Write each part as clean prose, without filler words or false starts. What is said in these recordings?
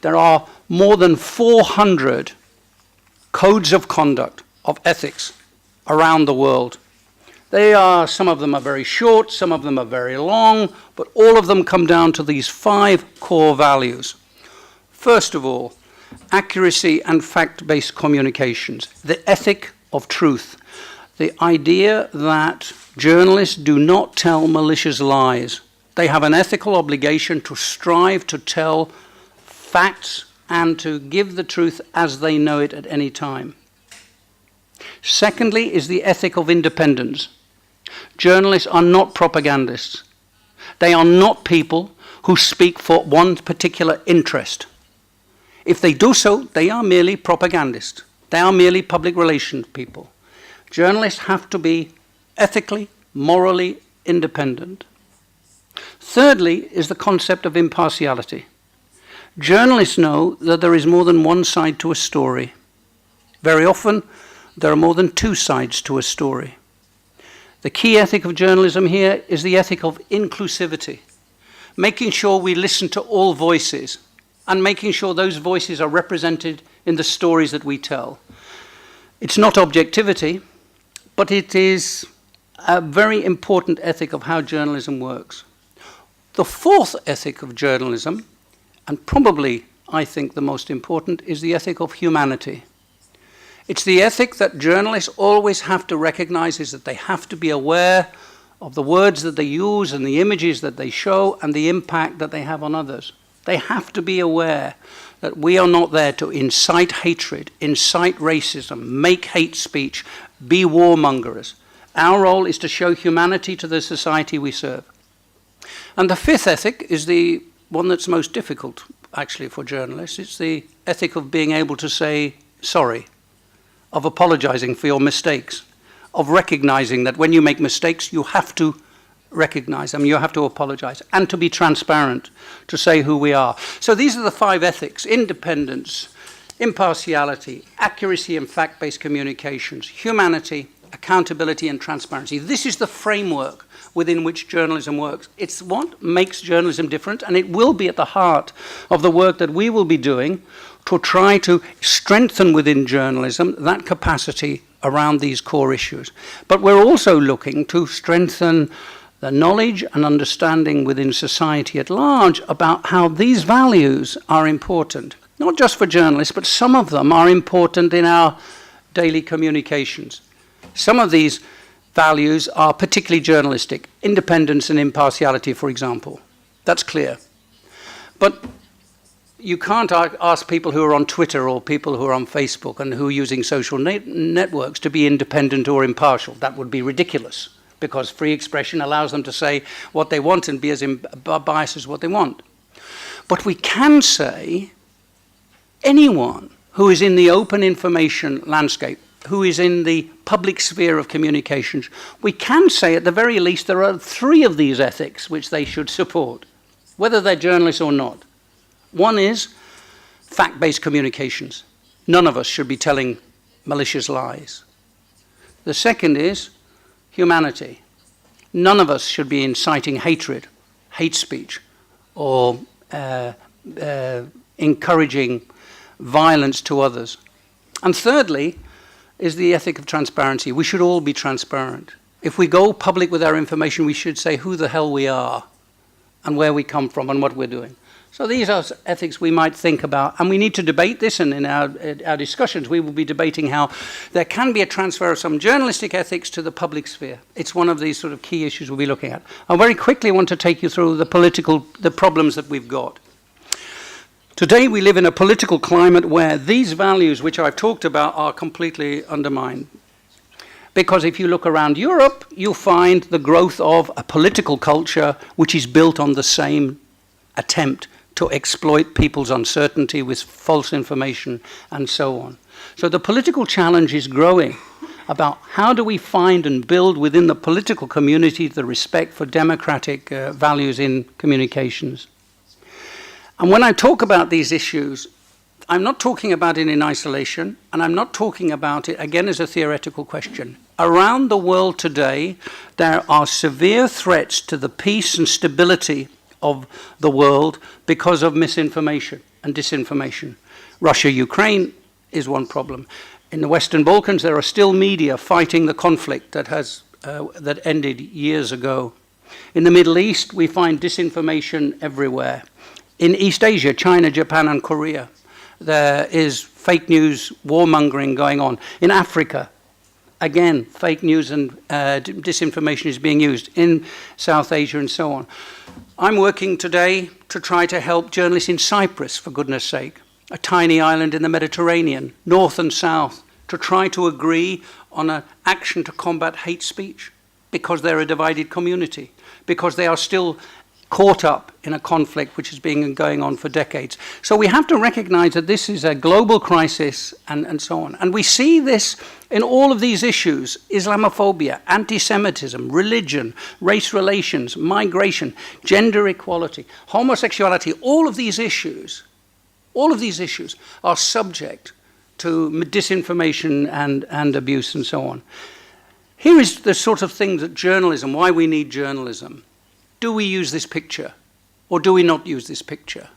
There are more than 400 codes of conduct, of ethics, around the world. Some of them are very short, some of them are very long, but all of them come down to these 5 core values. First of all, accuracy and fact-based communications, the ethic of truth, the idea that journalists do not tell malicious lies. They have an ethical obligation to strive to tell facts and to give the truth as they know it at any time. Secondly is the ethic of independence. Journalists are not propagandists. They are not people who speak for one particular interest. If they do so, they are merely propagandists. They are merely public relations people. Journalists have to be ethically, morally independent. Thirdly is the concept of impartiality. Journalists know that there is more than one side to a story. Very often, there are more than 2 sides to a story. The key ethic of journalism here is the ethic of inclusivity, making sure we listen to all voices and making sure those voices are represented in the stories that we tell. It's not objectivity, but it is a very important ethic of how journalism works. The 4th ethic of journalism, and probably, I think, the most important, is the ethic of humanity. It's the ethic that journalists always have to recognize, is that they have to be aware of the words that they use and the images that they show and the impact that they have on others. They have to be aware that we are not there to incite hatred, incite racism, make hate speech, be warmongers. Our role is to show humanity to the society we serve. And the 5th ethic is the one that's most difficult, actually, for journalists. It's the ethic of being able to say sorry, of apologizing for your mistakes, of recognizing that when you make mistakes, you have to recognize them, you have to apologize, and to be transparent, to say who we are. So these are the 5 ethics: independence, impartiality, accuracy and fact-based communications, humanity, accountability and transparency. This is the framework within which journalism works. It's what makes journalism different, and it will be at the heart of the work that we will be doing to try to strengthen within journalism that capacity around these core issues. But we're also looking to strengthen the knowledge and understanding within society at large about how these values are important, not just for journalists, but some of them are important in our daily communications. Some of these values are particularly journalistic, independence and impartiality, for example. That's clear. But you can't ask people who are on Twitter or people who are on Facebook and who are using social networks to be independent or impartial. That would be ridiculous, because free expression allows them to say what they want and be as biased as what they want. But we can say anyone who is in the open information landscape, who is in the public sphere of communications, we can say at the very least there are 3 of these ethics which they should support, whether they're journalists or not. One is fact-based communications. None of us should be telling malicious lies. The second is humanity. None of us should be inciting hatred, hate speech, or encouraging violence to others. And thirdly is the ethic of transparency. We should all be transparent. If we go public with our information, we should say who the hell we are and where we come from and what we're doing. So these are ethics we might think about, and we need to debate this, and in our discussions we will be debating how there can be a transfer of some journalistic ethics to the public sphere. It's one of these sort of key issues we'll be looking at. I very quickly want to take you through the problems that we've got. Today we live in a political climate where these values which I've talked about are completely undermined. Because if you look around Europe, you'll find the growth of a political culture which is built on the same attempt to exploit people's uncertainty with false information and so on. So the political challenge is growing about how do we find and build within the political community the respect for democratic values in communications. And when I talk about these issues, I'm not talking about it in isolation, and I'm not talking about it, again, as a theoretical question. Around the world today, there are severe threats to the peace and stability of the world because of misinformation. and disinformation. Russia-Ukraine is one problem. In the Western Balkans, there are still media fighting the conflict that ended years ago. In the Middle East, we find disinformation everywhere. In East Asia, China, Japan, and Korea, there is fake news, warmongering going on. In Africa, again, fake news and disinformation is being used. In South Asia and so on. I'm working today to try to help journalists in Cyprus, for goodness sake, a tiny island in the Mediterranean, north and south, to try to agree on an action to combat hate speech, because they're a divided community, because they are still caught up in a conflict which has been going on for decades. So we have to recognize that this is a global crisis and so on. And we see this in all of these issues: Islamophobia, anti-Semitism, religion, race relations, migration, gender equality, homosexuality. All of these issues are subject to disinformation and abuse and so on. Here is the sort of thing that journalism, why we need journalism. Do we use this picture or do we not use this picture?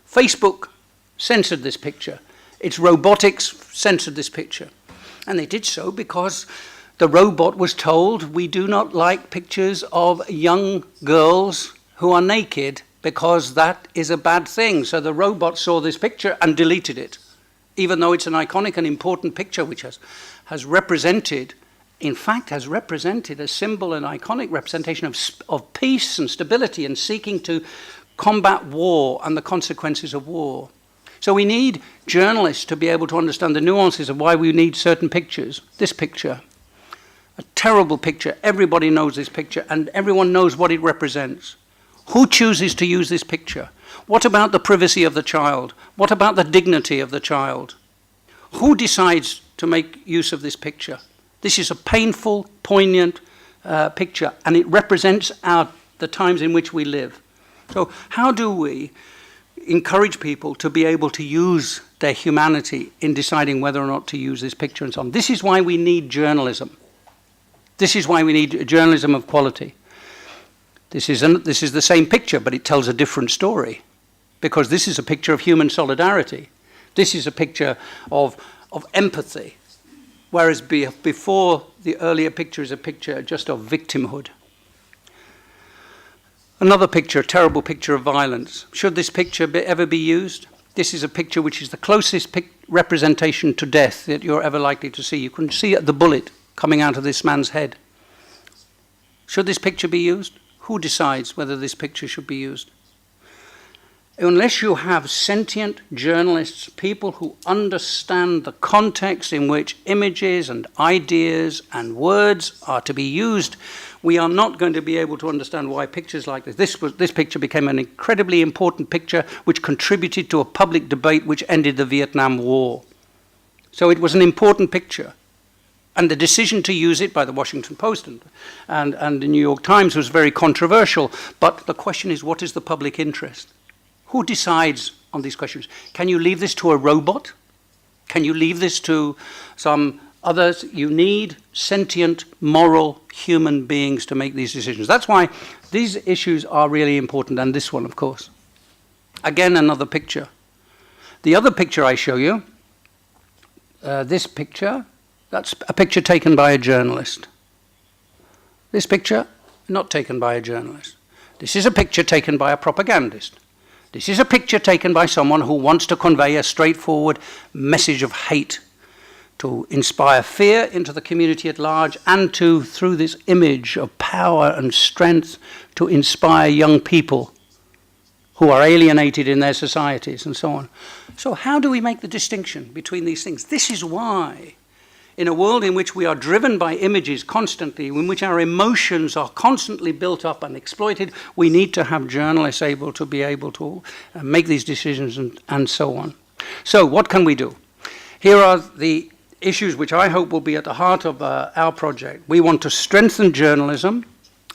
Facebook censored this picture. Its robotics censored this picture. And they did so because the robot was told, we do not like pictures of young girls who are naked because that is a bad thing. So the robot saw this picture and deleted it, even though it's an iconic and important picture which has represented, in fact, has represented a symbol, an iconic representation of peace and stability and seeking to combat war and the consequences of war. So we need journalists to be able to understand the nuances of why we need certain pictures. This picture, a terrible picture. Everybody knows this picture and everyone knows what it represents. Who chooses to use this picture? What about the privacy of the child? What about the dignity of the child? Who decides to make use of this picture? This is a painful, poignant picture, and it represents the times in which we live. So how do we encourage people to be able to use their humanity in deciding whether or not to use this picture and so on? This is why we need journalism. This is why we need journalism of quality. This is the same picture, but it tells a different story, because this is a picture of human solidarity. This is a picture of empathy, whereas before the earlier picture is a picture just of victimhood. Another picture, a terrible picture of violence. Should this picture ever be used? This is a picture which is the closest representation to death that you're ever likely to see. You can see the bullet coming out of this man's head. Should this picture be used? Who decides whether this picture should be used? Unless you have sentient journalists, people who understand the context in which images and ideas and words are to be used, we are not going to be able to understand why pictures like this picture became an incredibly important picture which contributed to a public debate which ended the Vietnam War. So it was an important picture. And the decision to use it by the Washington Post and the New York Times was very controversial. But the question is, what is the public interest? Who decides on these questions? Can you leave this to a robot? Can you leave this to some others? You need sentient, moral human beings to make these decisions. That's why these issues are really important, and this one, of course. Again, another picture. The other picture I show you, this picture, that's a picture taken by a journalist. This picture, not taken by a journalist. This is a picture taken by a propagandist. This is a picture taken by someone who wants to convey a straightforward message of hate, to inspire fear into the community at large, and to, through this image of power and strength, to inspire young people who are alienated in their societies and so on. So how do we make the distinction between these things? This is why, in a world in which we are driven by images constantly, in which our emotions are constantly built up and exploited, we need to have journalists able to be able to make these decisions and so on. So what can we do? Here are the issues which I hope will be at the heart of our project. We want to strengthen journalism,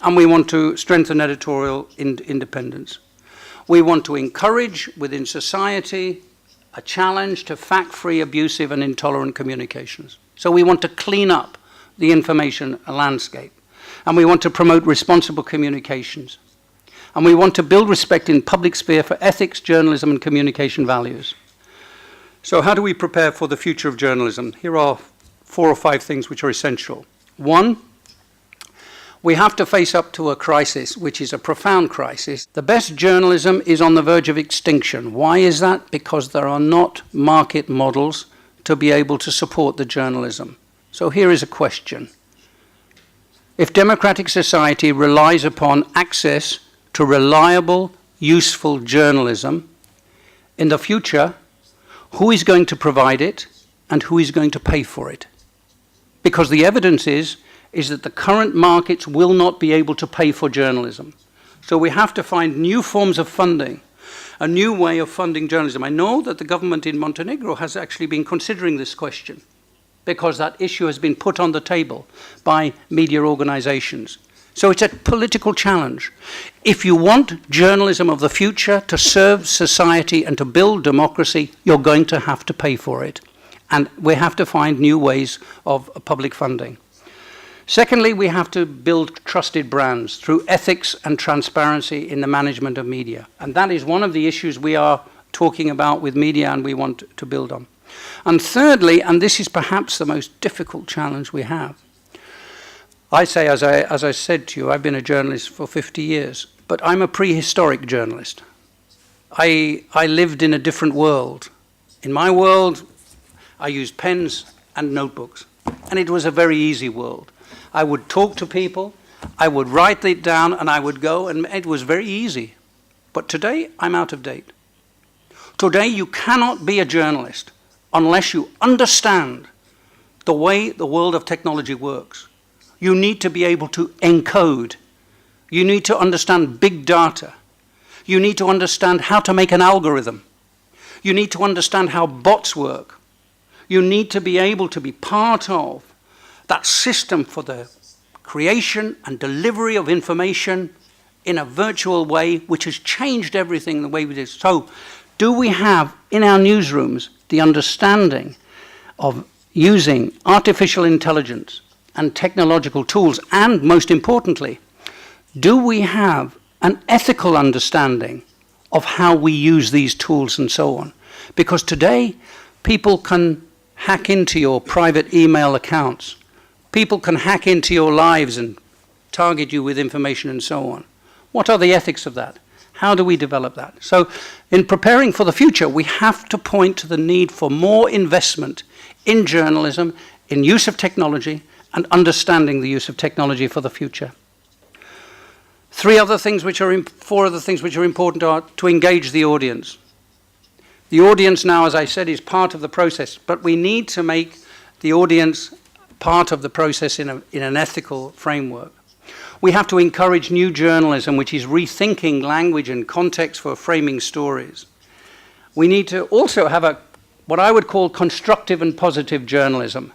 and we want to strengthen editorial independence. We want to encourage within society a challenge to fact-free, abusive and intolerant communications. So we want to clean up the information landscape, and we want to promote responsible communications. And we want to build respect in public sphere for ethics, journalism, and communication values. So how do we prepare for the future of journalism? Here are 4 or 5 things which are essential. 1, we have to face up to a crisis, which is a profound crisis. The best journalism is on the verge of extinction. Why is that? Because there are not market models to be able to support the journalism. So here is a question. If democratic society relies upon access to reliable, useful journalism, in the future, who is going to provide it and who is going to pay for it? Because the evidence is that the current markets will not be able to pay for journalism. So we have to find new forms of funding, a new way of funding journalism. I know that the government in Montenegro has actually been considering this question, because that issue has been put on the table by media organizations. So it's a political challenge. If you want journalism of the future to serve society and to build democracy, you're going to have to pay for it. And we have to find new ways of public funding. Secondly, we have to build trusted brands through ethics and transparency in the management of media. And that is one of the issues we are talking about with media and we want to build on. And thirdly, and this is perhaps the most difficult challenge we have, I say, as I said to you, I've been a journalist for 50 years, but I'm a prehistoric journalist. I lived in a different world. In my world, I used pens and notebooks, and it was a very easy world. I would talk to people, I would write it down, and I would go, and it was very easy. But today, I'm out of date. Today, you cannot be a journalist unless you understand the way the world of technology works. You need to be able to encode. You need to understand big data. You need to understand how to make an algorithm. You need to understand how bots work. You need to be able to be part of that system for the creation and delivery of information in a virtual way, which has changed everything the way we do. So, do we have in our newsrooms the understanding of using artificial intelligence and technological tools, and most importantly, do we have an ethical understanding of how we use these tools and so on? Because today, people can hack into your private email accounts. People can hack into your lives and target you with information and so on. What are the ethics of that? How do we develop that? So, in preparing for the future, we have to point to the need for more investment in journalism, in use of technology, and understanding the use of technology for the future. 4 other things which are important are to engage the audience. The audience now, as I said, is part of the process, but we need to make the audience part of the process in an ethical framework. We have to encourage new journalism, which is rethinking language and context for framing stories. We need to also have what I would call constructive and positive journalism.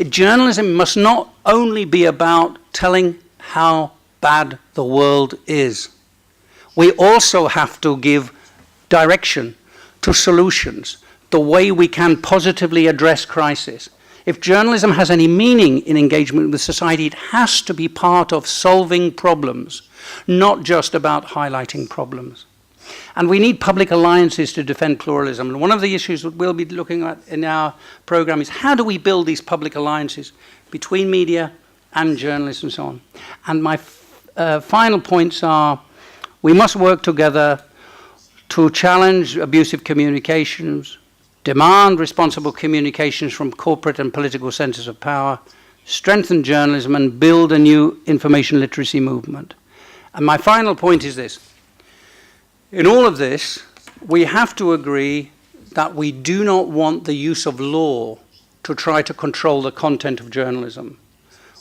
Journalism must not only be about telling how bad the world is. We also have to give direction to solutions, the way we can positively address crisis. If journalism has any meaning in engagement with society, it has to be part of solving problems, not just about highlighting problems. And we need public alliances to defend pluralism. And one of the issues that we'll be looking at in our program is how do we build these public alliances between media and journalists and so on. And my final points are we must work together to challenge abusive communications, demand responsible communications from corporate and political centers of power, strengthen journalism, and build a new information literacy movement. And my final point is this. In all of this, we have to agree that we do not want the use of law to try to control the content of journalism.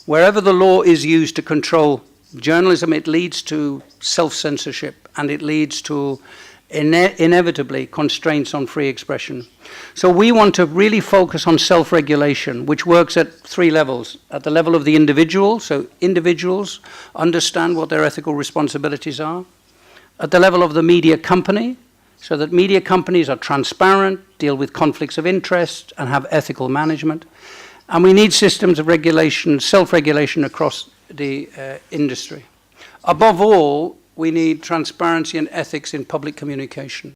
Wherever the law is used to control journalism, it leads to self-censorship and it leads to inevitably constraints on free expression. So we want to really focus on self-regulation, which works at 3 levels. At the level of the individual, so individuals understand what their ethical responsibilities are. At the level of the media company, so that media companies are transparent, deal with conflicts of interest, and have ethical management. And we need systems of regulation, self-regulation across the industry. Above all, we need transparency and ethics in public communication.